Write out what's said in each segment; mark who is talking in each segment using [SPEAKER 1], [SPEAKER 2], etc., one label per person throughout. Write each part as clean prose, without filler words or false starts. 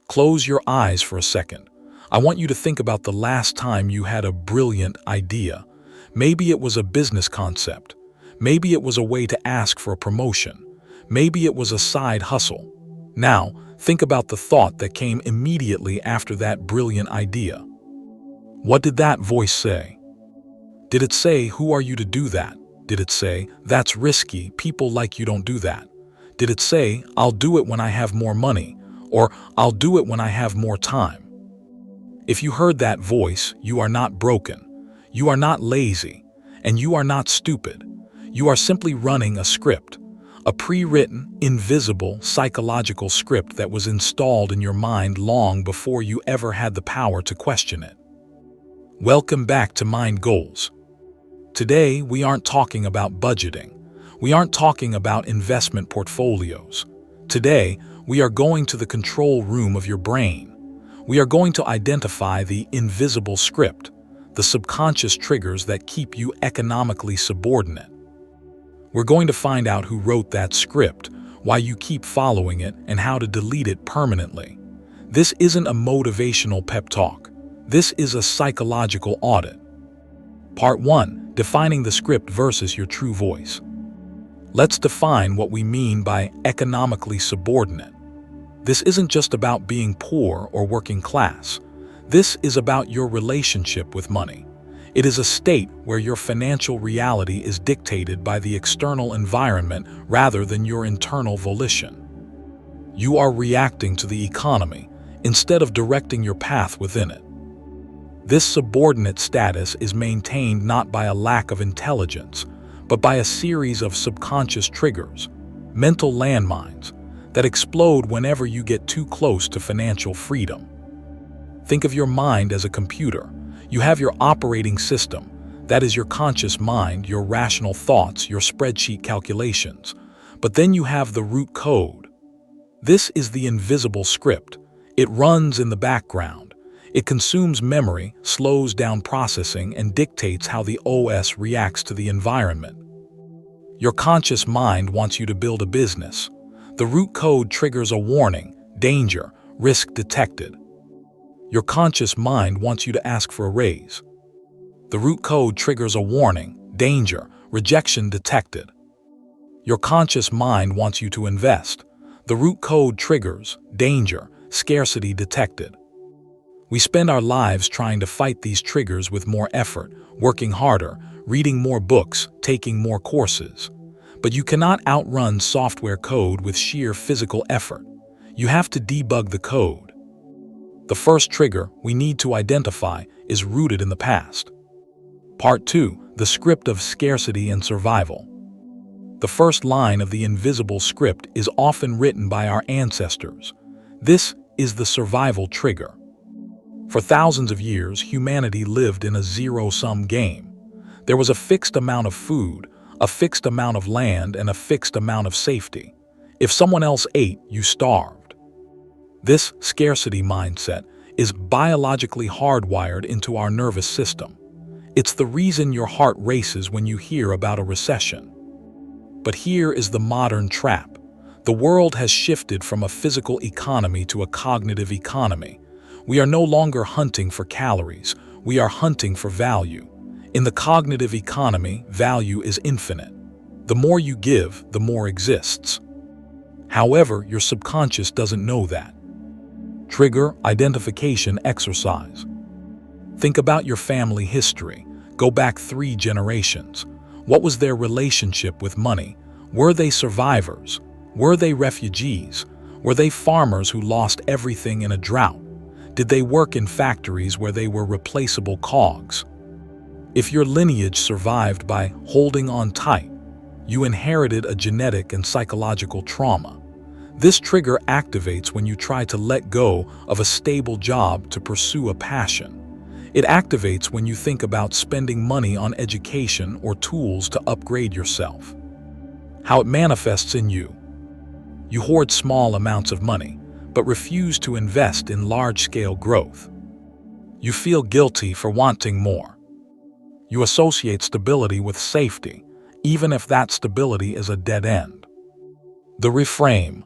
[SPEAKER 1] Close your eyes for a second. I want you to think about the last time you had a brilliant idea. Maybe it was a business concept. Maybe it was a way to ask for a promotion. Maybe it was a side hustle. Now, think about the thought that came immediately after that brilliant idea. What did that voice say? Did it say, "Who are you to do that?" Did it say, "That's risky, people like you don't do that"? Did it say, "I'll do it when I have more money," or "I'll do it when I have more time"? If you heard that voice, you are not broken, you are not lazy, and you are not stupid. You are simply running a script, a pre-written, invisible, psychological script that was installed in your mind long before you ever had the power to question it. Welcome back to Mind Goals. Today, we aren't talking about budgeting. We aren't talking about investment portfolios. Today, we are going to the control room of your brain. We are going to identify the invisible script, the subconscious triggers that keep you economically subordinate. We're going to find out who wrote that script, why you keep following it, and how to delete it permanently. This isn't a motivational pep talk. This is a psychological audit. Part 1. Defining the script versus your true voice. Let's define what we mean by economically subordinate. This isn't just about being poor or working class. This is about your relationship with money. It is a state where your financial reality is dictated by the external environment rather than your internal volition. You are reacting to the economy instead of directing your path within it. This subordinate status is maintained not by a lack of intelligence, but by a series of subconscious triggers, mental landmines, that explode whenever you get too close to financial freedom. Think of your mind as a computer. You have your operating system, that is your conscious mind, your rational thoughts, your spreadsheet calculations. But then you have the root code. This is the invisible script. It runs in the background. It consumes memory, slows down processing, and dictates how the OS reacts to the environment. Your conscious mind wants you to build a business. The root code triggers a warning, danger, risk detected. Your conscious mind wants you to ask for a raise. The root code triggers a warning, danger, rejection detected. Your conscious mind wants you to invest. The root code triggers danger, scarcity detected. We spend our lives trying to fight these triggers with more effort, working harder, reading more books, taking more courses. But you cannot outrun software code with sheer physical effort. You have to debug the code. The first trigger we need to identify is rooted in the past. Part 2. The script of scarcity and survival. The first line of the invisible script is often written by our ancestors. This is the survival trigger. For thousands of years, humanity lived in a zero-sum game. There was a fixed amount of food, a fixed amount of land, and a fixed amount of safety. If someone else ate, you starved. This scarcity mindset is biologically hardwired into our nervous system. It's the reason your heart races when you hear about a recession. But here is the modern trap. The world has shifted from a physical economy to a cognitive economy. We are no longer hunting for calories, we are hunting for value. In the cognitive economy, value is infinite. The more you give, the more exists. However, your subconscious doesn't know that. Trigger identification exercise. Think about your family history. Go back 3 generations. What was their relationship with money? Were they survivors? Were they refugees? Were they farmers who lost everything in a drought? Did they work in factories where they were replaceable cogs? If your lineage survived by holding on tight, you inherited a genetic and psychological trauma. This trigger activates when you try to let go of a stable job to pursue a passion. It activates when you think about spending money on education or tools to upgrade yourself. How it manifests in you. You hoard small amounts of money, but refuse to invest in large-scale growth. You feel guilty for wanting more. You associate stability with safety, even if that stability is a dead end. The reframe.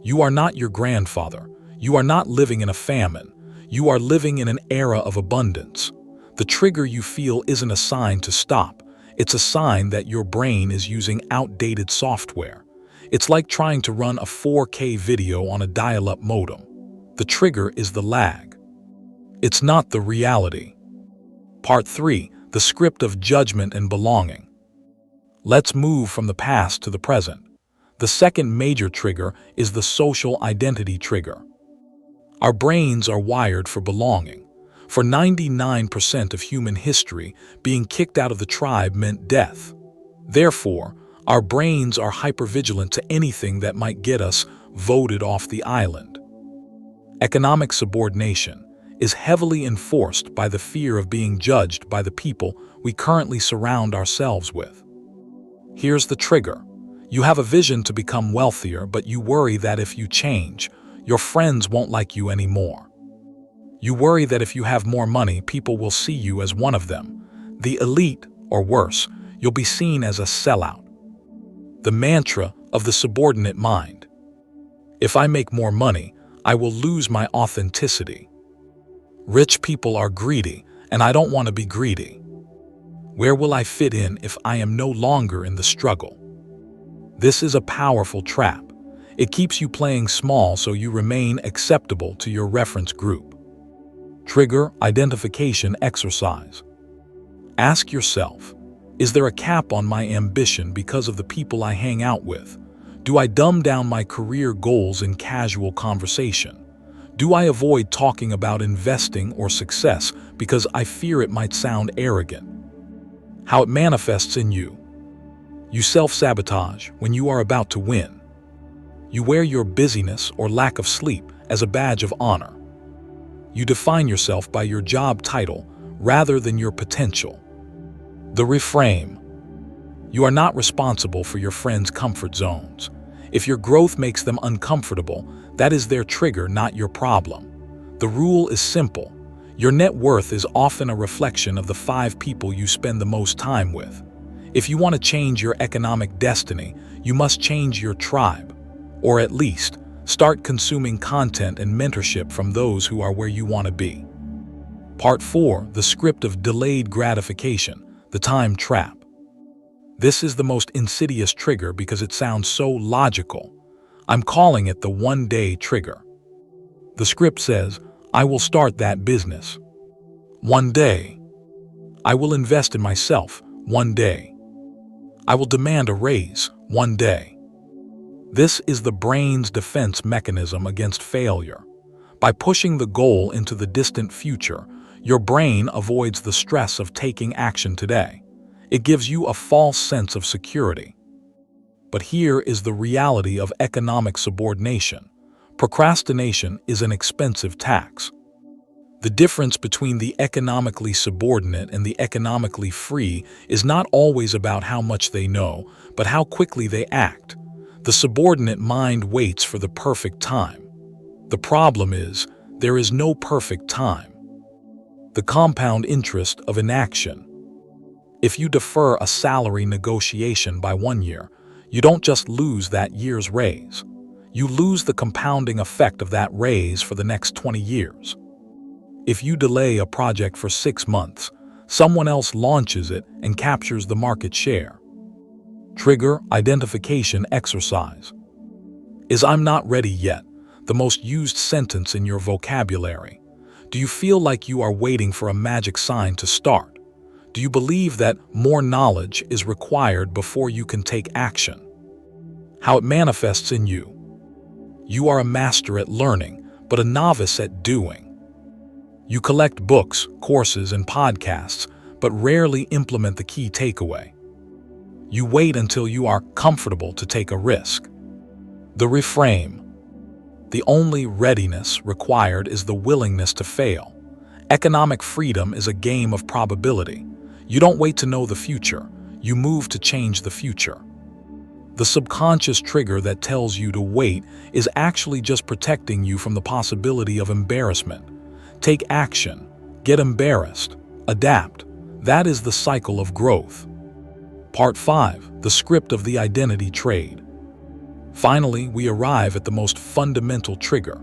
[SPEAKER 1] You are not your grandfather. You are not living in a famine. You are living in an era of abundance. The trigger you feel isn't a sign to stop. It's a sign that your brain is using outdated software. It's like trying to run a 4K video on a dial-up modem. The trigger is the lag. It's not the reality. Part 3. The script of judgment and belonging. Let's move from the past to the present. The second major trigger is the social identity trigger. Our brains are wired for belonging. For 99% of human history, being kicked out of the tribe meant death. Therefore, our brains are hypervigilant to anything that might get us voted off the island. Economic subordination is heavily enforced by the fear of being judged by the people we currently surround ourselves with. Here's the trigger. You have a vision to become wealthier, but you worry that if you change, your friends won't like you anymore. You worry that if you have more money, people will see you as one of them, the elite, or worse, you'll be seen as a sellout. The mantra of the subordinate mind. If I make more money, I will lose my authenticity. Rich people are greedy, and I don't want to be greedy. Where will I fit in if I am no longer in the struggle? This is a powerful trap. It keeps you playing small so you remain acceptable to your reference group. Trigger identification exercise. Ask yourself, is there a cap on my ambition because of the people I hang out with? Do I dumb down my career goals in casual conversation? Do I avoid talking about investing or success because I fear it might sound arrogant? How it manifests in you. You self-sabotage when you are about to win. You wear your busyness or lack of sleep as a badge of honor. You define yourself by your job title rather than your potential. The reframe. You are not responsible for your friends' comfort zones. If your growth makes them uncomfortable, that is their trigger, not your problem. The rule is simple. Your net worth is often a reflection of the 5 people you spend the most time with. If you want to change your economic destiny, you must change your tribe. Or at least, start consuming content and mentorship from those who are where you want to be. Part 4. The script of delayed gratification, the time trap. This is the most insidious trigger because it sounds so logical. I'm calling it the one-day trigger. The script says, I will start that business. One day. I will invest in myself. One day. I will demand a raise. One day. This is the brain's defense mechanism against failure. By pushing the goal into the distant future, your brain avoids the stress of taking action today. It gives you a false sense of security. But here is the reality of economic subordination. Procrastination is an expensive tax. The difference between the economically subordinate and the economically free is not always about how much they know, but how quickly they act. The subordinate mind waits for the perfect time. The problem is, there is no perfect time. The compound interest of inaction. If you defer a salary negotiation by 1 year, you don't just lose that year's raise. You lose the compounding effect of that raise for the next 20 years. If you delay a project for 6 months, someone else launches it and captures the market share. Trigger identification exercise. Is "I'm not ready yet" the most used sentence in your vocabulary? Do you feel like you are waiting for a magic sign to start? Do you believe that more knowledge is required before you can take action? How it manifests in you. You are a master at learning, but a novice at doing. You collect books, courses, and podcasts, but rarely implement the key takeaway. You wait until you are comfortable to take a risk. The reframe. The only readiness required is the willingness to fail. Economic freedom is a game of probability. You don't wait to know the future, you move to change the future. The subconscious trigger that tells you to wait is actually just protecting you from the possibility of embarrassment. Take action, get embarrassed, adapt. That is the cycle of growth. Part 5. The script of the identity trade. Finally, we arrive at the most fundamental trigger.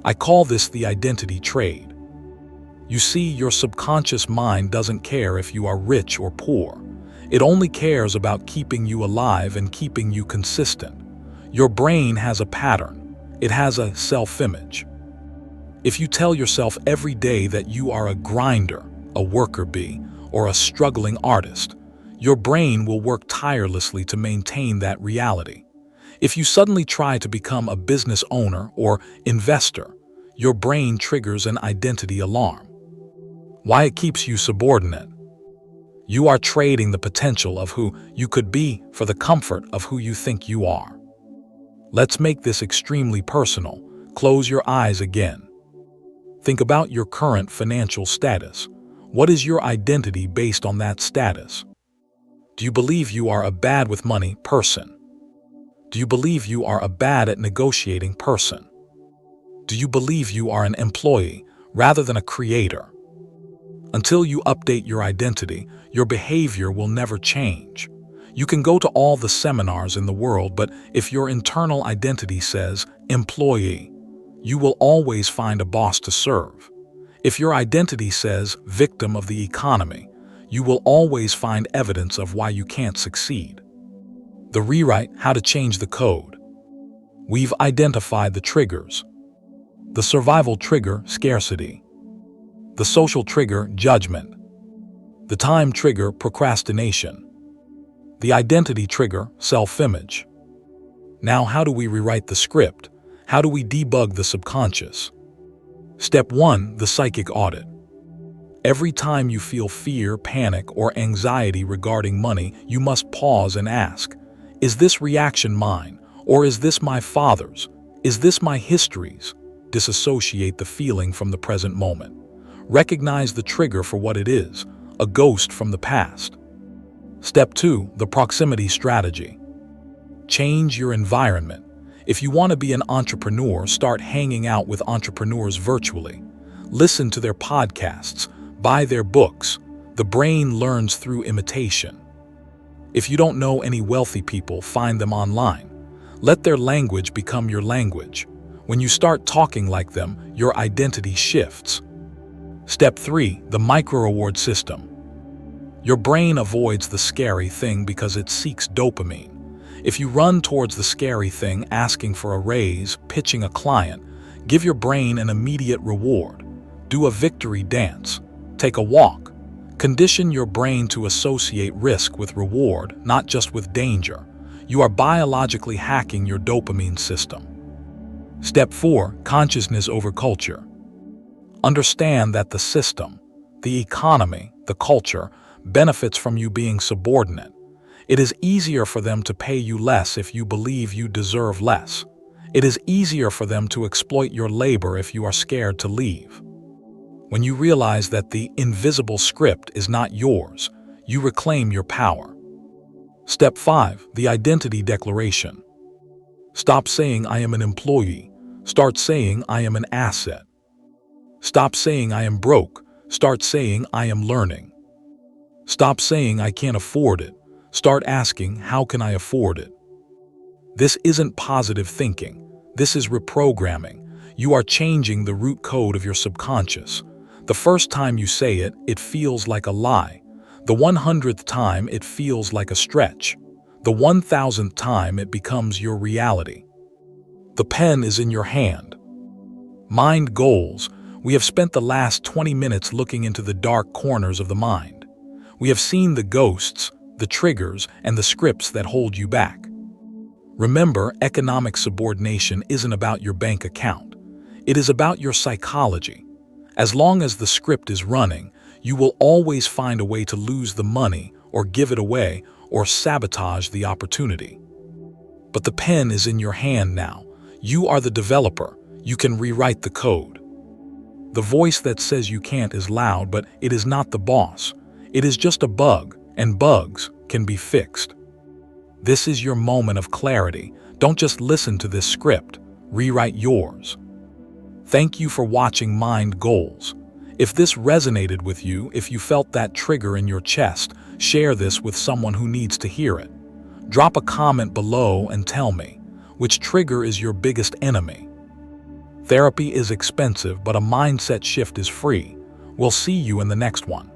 [SPEAKER 1] I call this the identity trade. You see, your subconscious mind doesn't care if you are rich or poor. It only cares about keeping you alive and keeping you consistent. Your brain has a pattern. It has a self-image. If you tell yourself every day that you are a grinder, a worker bee, or a struggling artist, your brain will work tirelessly to maintain that reality. If you suddenly try to become a business owner or investor, your brain triggers an identity alarm. Why it keeps you subordinate? You are trading the potential of who you could be for the comfort of who you think you are. Let's make this extremely personal. Close your eyes again. Think about your current financial status. What is your identity based on that status? Do you believe you are a bad with money person? Do you believe you are a bad at negotiating person? Do you believe you are an employee rather than a creator? Until you update your identity, your behavior will never change. You can go to all the seminars in the world, but if your internal identity says employee, you will always find a boss to serve. If your identity says victim of the economy, you will always find evidence of why you can't succeed. The rewrite, how to change the code. We've identified the triggers. The survival trigger, scarcity. The social trigger, judgment. The time trigger, procrastination. The identity trigger, self-image. Now, how do we rewrite the script? How do we debug the subconscious? Step 1, the psychic audit. Every time you feel fear, panic, or anxiety regarding money, you must pause and ask, is this reaction mine? Or is this my father's? Is this my history's? Disassociate the feeling from the present moment. Recognize the trigger for what it is, a ghost from the past. Step 2, the proximity strategy. Change your environment. If you want to be an entrepreneur, start hanging out with entrepreneurs virtually. Listen to their podcasts, buy their books. The brain learns through imitation. If you don't know any wealthy people, find them online. Let their language become your language. When you start talking like them, your identity shifts. Step 3, the micro-reward system. Your brain avoids the scary thing because it seeks dopamine. If you run towards the scary thing, asking for a raise, pitching a client, give your brain an immediate reward. Do a victory dance. Take a walk. Condition your brain to associate risk with reward, not just with danger. You are biologically hacking your dopamine system. Step 4, consciousness over culture. Understand that the system, the economy, the culture, benefits from you being subordinate. It is easier for them to pay you less if you believe you deserve less. It is easier for them to exploit your labor if you are scared to leave. When you realize that the invisible script is not yours, you reclaim your power. Step 5, the identity declaration. Stop saying I am an employee. Start saying I am an asset. Stop saying I am broke. Start saying I am learning. Stop saying I can't afford it. Start asking, how can I afford it? This isn't positive thinking. This is reprogramming. You are changing the root code of your subconscious. The first time you say it, it feels like a lie. The 100th time, it feels like a stretch. The 1000th time, it becomes your reality. The pen is in your hand. Mind goals. We have spent the last 20 minutes looking into the dark corners of the mind. We have seen the ghosts, the triggers, and the scripts that hold you back. Remember, economic subordination isn't about your bank account. It is about your psychology. As long as the script is running, you will always find a way to lose the money or give it away or sabotage the opportunity. But the pen is in your hand now. You are the developer. You can rewrite the code. The voice that says you can't is loud, but it is not the boss. It is just a bug, and bugs can be fixed. This is your moment of clarity. Don't just listen to this script. Rewrite yours. Thank you for watching Mind Goals. If this resonated with you, if you felt that trigger in your chest, share this with someone who needs to hear it. Drop a comment below and tell me, which trigger is your biggest enemy? Therapy is expensive, but a mindset shift is free. We'll see you in the next one.